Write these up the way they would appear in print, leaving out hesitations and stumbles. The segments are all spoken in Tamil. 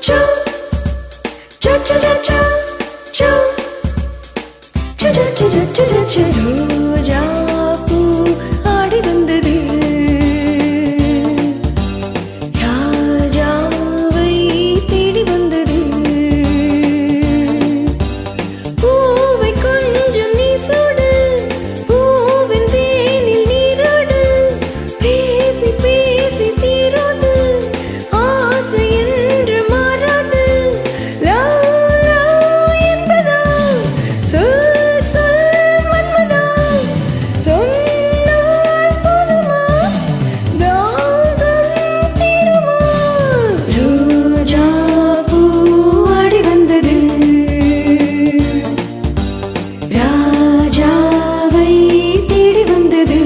chu chu chu chu chu chu chu chu chu chu chu chu chu ரோஜா பூ ஆடி வந்தது ராஜாவை தேடி வந்தது பூவை கொஞ்சம் நீ சூடு பூவின் தேனில் நீராடு பேசி பேசி தீராது ஆசை என்று மாறாது லவ் லவ் என்பதா சொல் சொல் மன்மதா சொன்னால் போதுமா தாகம் தீருமா ரோஜா பூ ஆடி வந்தது ராஜாவை தேடி வந்தது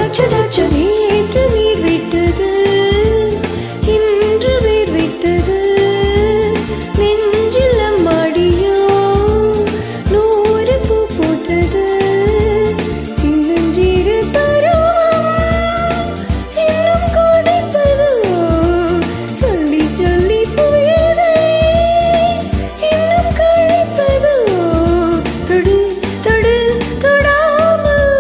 நேற்று நீர் விட்டது இன்று வேர் விட்டது நெஞ்சில் அம்மாடியோ 100 பூ பூத்தது சின்னஞ்சிறு பருவம் இன்னும் கொதிப்பதோ சொல்லி சொல்லி பொழுதை இன்னும் கழிப்பதோ தொடு தொடு தொடாமல்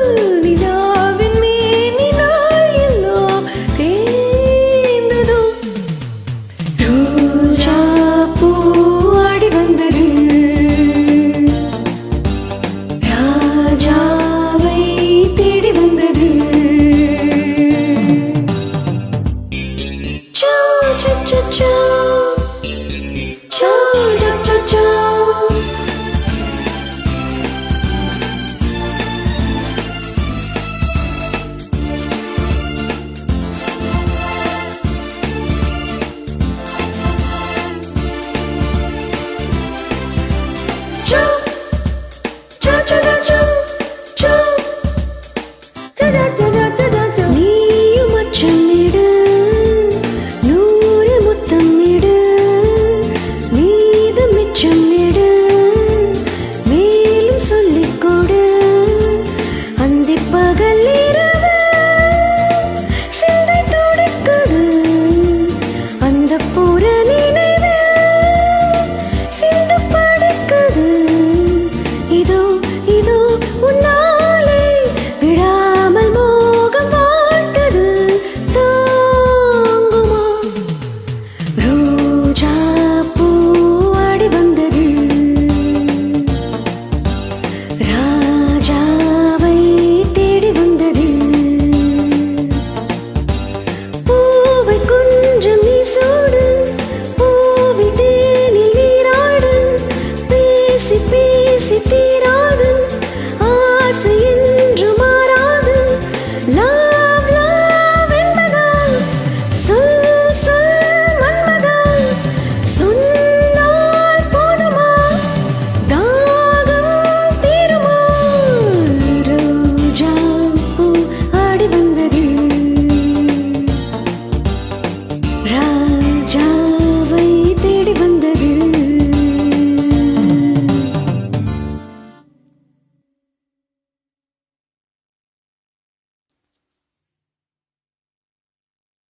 நிலாவின் மேனி நாள் எல்லாம் தேய்ந்ததோ ரோஜா பூ ஆடி வந்தது ராஜாவை தேடி வந்தது சு சு சு சு